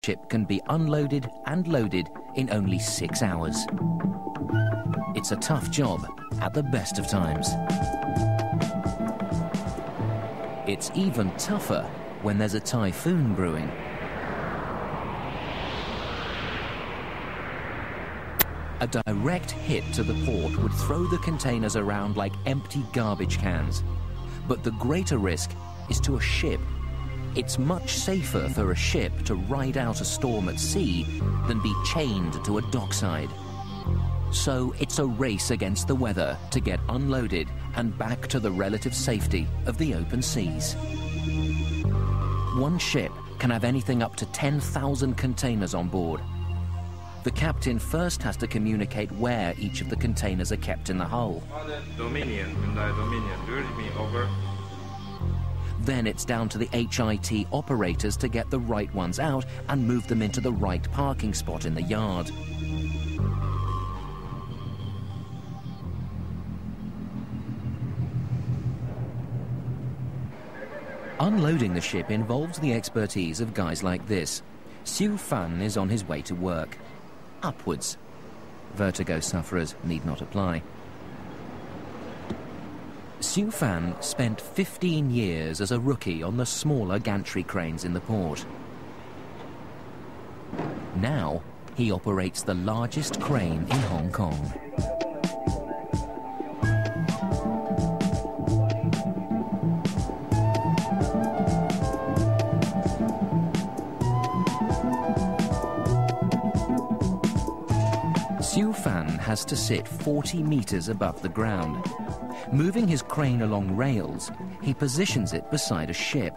ship can be unloaded and loaded in only 6 hours. It's a tough job at the best of times. It's even tougher when there's a typhoon brewing. A direct hit to the port would throw the containers around like empty garbage cans. But the greater risk is to a ship. It's much safer for a ship to ride out a storm at sea than be chained to a dockside. So it's a race against the weather to get unloaded and back to the relative safety of the open seas. One ship can have anything up to 10,000 containers on board. The captain first has to communicate where each of the containers are kept in the hull. Then it's down to the HIT operators to get the right ones out and move them into the right parking spot in the yard. Unloading the ship involves the expertise of guys like this. Siu Fan is on his way to work. Upwards. Vertigo sufferers need not apply. Siu Fan spent 15 years as a rookie on the smaller gantry cranes in the port. Now, he operates the largest crane in Hong Kong. Siu Fan has to sit 40 meters above the ground. Moving his crane along rails, he positions it beside a ship.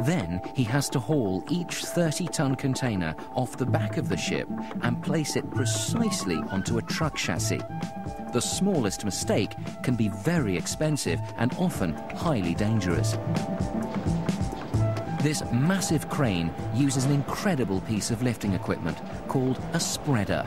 Then he has to haul each 30-ton container off the back of the ship and place it precisely onto a truck chassis. The smallest mistake can be very expensive and often highly dangerous. This massive crane uses an incredible piece of lifting equipment called a spreader.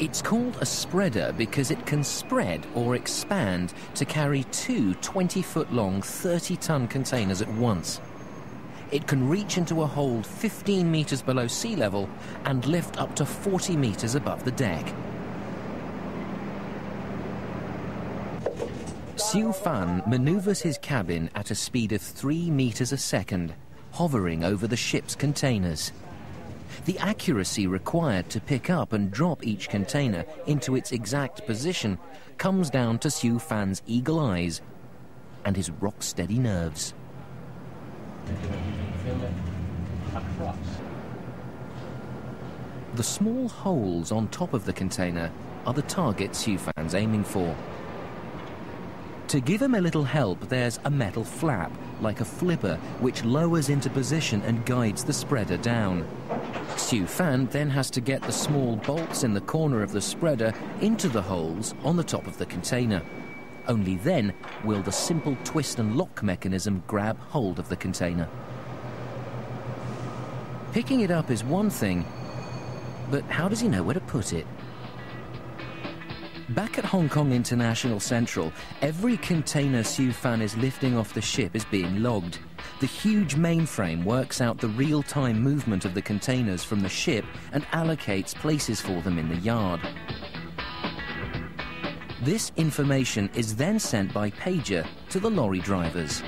It's called a spreader because it can spread or expand to carry two 20-foot-long, 30-ton containers at once. It can reach into a hold 15 meters below sea level and lift up to 40 meters above the deck. Siu Fan maneuvers his cabin at a speed of 3 meters a second, hovering over the ship's containers. The accuracy required to pick up and drop each container into its exact position comes down to Siu Fan's eagle eyes and his rock-steady nerves. The small holes on top of the container are the target Siu Fan's aiming for. To give him a little help, there's a metal flap, like a flipper, which lowers into position and guides the spreader down. Siu Fan then has to get the small bolts in the corner of the spreader into the holes on the top of the container. Only then will the simple twist and lock mechanism grab hold of the container. Picking it up is one thing, but how does he know where to put it? Back at Hong Kong International Central, every container Siu Fan is lifting off the ship is being logged. The huge mainframe works out the real-time movement of the containers from the ship and allocates places for them in the yard. This information is then sent by pager to the lorry drivers.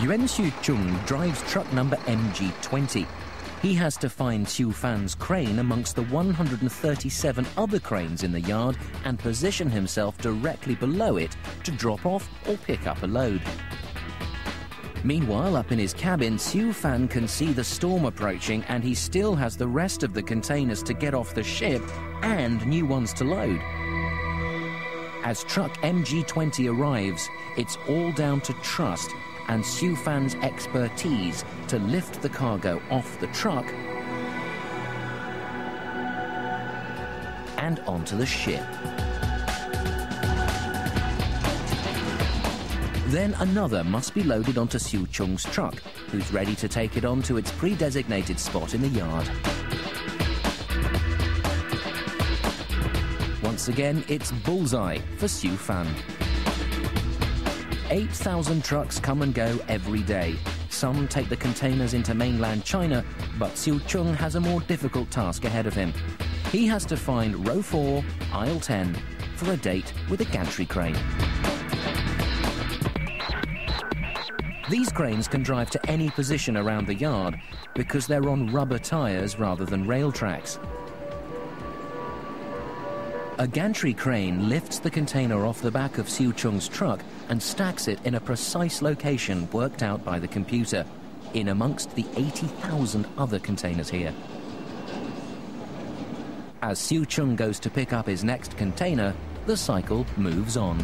Yuan Xu Chung drives truck number MG20. He has to find Siu Fan's crane amongst the 137 other cranes in the yard and position himself directly below it to drop off or pick up a load. Meanwhile, up in his cabin, Siu Fan can see the storm approaching and he still has the rest of the containers to get off the ship and new ones to load. As truck MG20 arrives, it's all down to trust and Siu Fan's expertise to lift the cargo off the truck and onto the ship. Then another must be loaded onto Siu Chung's truck, who's ready to take it on to its pre-designated spot in the yard. Once again, it's bullseye for Siu Fan. 8,000 trucks come and go every day. Some take the containers into mainland China, but Xiu Chung has a more difficult task ahead of him. He has to find row 4, aisle 10, for a date with a gantry crane. These cranes can drive to any position around the yard because they're on rubber tyres rather than rail tracks. A gantry crane lifts the container off the back of Xiu Chung's truck and stacks it in a precise location worked out by the computer, in amongst the 80,000 other containers here. As Xiu Chung goes to pick up his next container, the cycle moves on.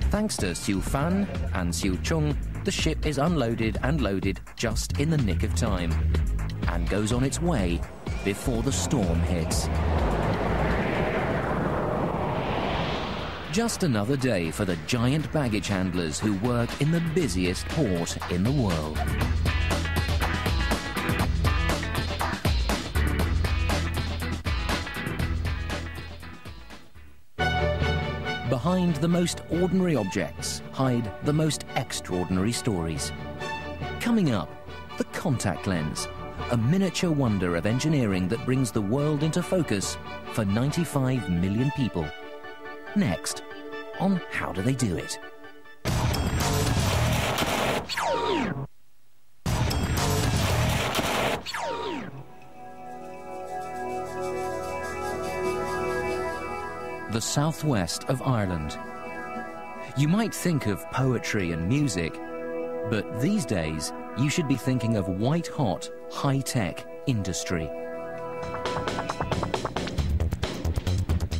Thanks to Xiu Fan and Xiu Chung, the ship is unloaded and loaded just in the nick of time and goes on its way before the storm hits. Just another day for the giant baggage handlers who work in the busiest port in the world. Behind the most ordinary objects hide the most extraordinary stories. Coming up, the contact lens, a miniature wonder of engineering that brings the world into focus for 95 million people. Next, on How Do They Do It? The southwest of Ireland. You might think of poetry and music, but these days you should be thinking of white-hot, high-tech industry.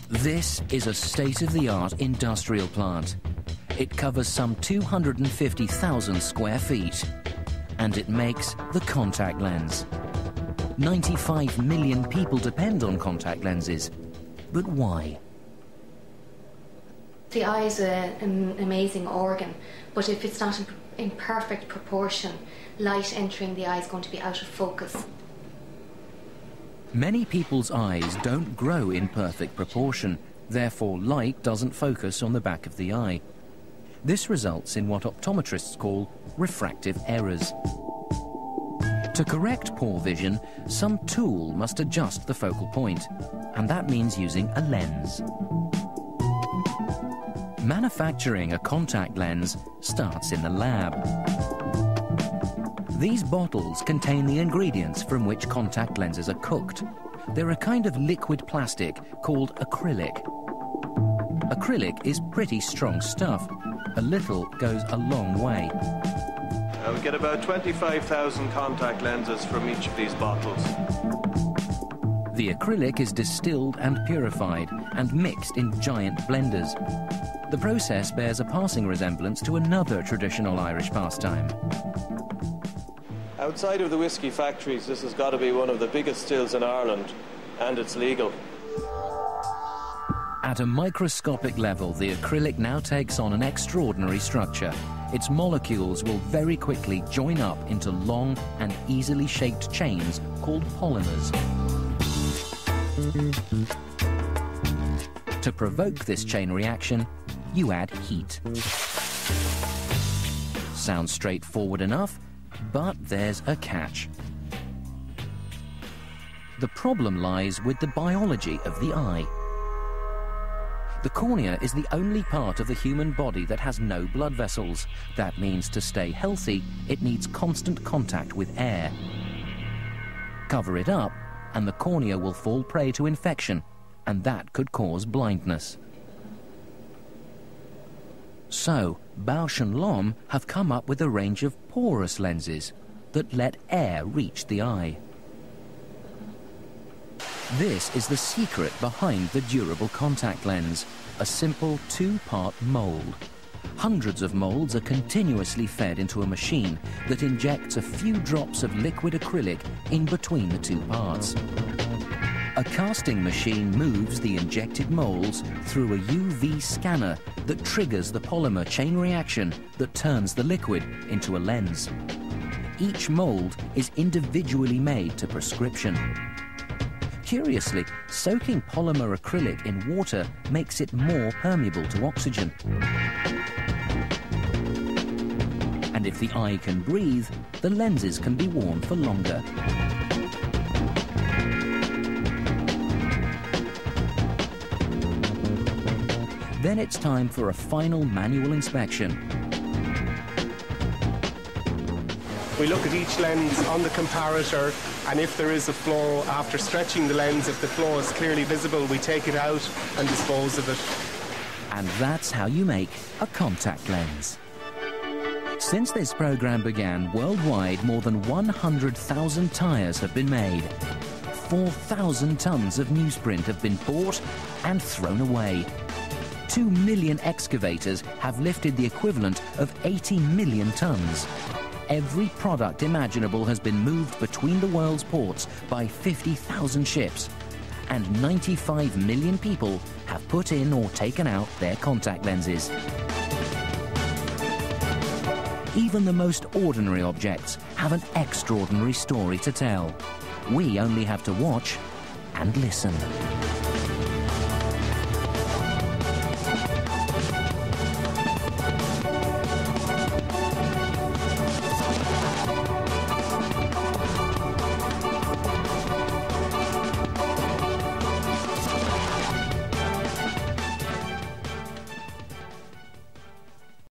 This is a state-of-the-art industrial plant. It covers some 250,000 square feet, and it makes the contact lens. 95 million people depend on contact lenses, but why? The eye is an amazing organ, but if it's not in perfect proportion, light entering the eye is going to be out of focus. Many people's eyes don't grow in perfect proportion, therefore light doesn't focus on the back of the eye. This results in what optometrists call refractive errors. To correct poor vision, some tool must adjust the focal point, and that means using a lens. Manufacturing a contact lens starts in the lab. These bottles contain the ingredients from which contact lenses are cooked. They're a kind of liquid plastic called acrylic. Acrylic is pretty strong stuff. A little goes a long way. We get about 25,000 contact lenses from each of these bottles. The acrylic is distilled and purified and mixed in giant blenders. The process bears a passing resemblance to another traditional Irish pastime. Outside of the whisky factories, this has got to be one of the biggest stills in Ireland, and it's legal. At a microscopic level, the acrylic now takes on an extraordinary structure. Its molecules will very quickly join up into long and easily shaped chains called polymers. To provoke this chain reaction, you add heat. Sounds straightforward enough, but there's a catch. The problem lies with the biology of the eye. The cornea is the only part of the human body that has no blood vessels. That means to stay healthy, it needs constant contact with air. Cover it up, and the cornea will fall prey to infection, and that could cause blindness. So, Bausch and Lomb have come up with a range of porous lenses that let air reach the eye. This is the secret behind the durable contact lens, a simple two-part mold. Hundreds of molds are continuously fed into a machine that injects a few drops of liquid acrylic in between the two parts. A casting machine moves the injected molds through a UV scanner that triggers the polymer chain reaction that turns the liquid into a lens. Each mold is individually made to prescription. Curiously, soaking polymer acrylic in water makes it more permeable to oxygen. If the eye can breathe, the lenses can be worn for longer. Then it's time for a final manual inspection. We look at each lens on the comparator, and if there is a flaw, after stretching the lens, if the flaw is clearly visible, we take it out and dispose of it. And that's how you make a contact lens. Since this program began, worldwide more than 100,000 tyres have been made. 4,000 tons of newsprint have been bought and thrown away. 2 million excavators have lifted the equivalent of 80 million tons. Every product imaginable has been moved between the world's ports by 50,000 ships. And 95 million people have put in or taken out their contact lenses. Even the most ordinary objects have an extraordinary story to tell. We only have to watch and listen.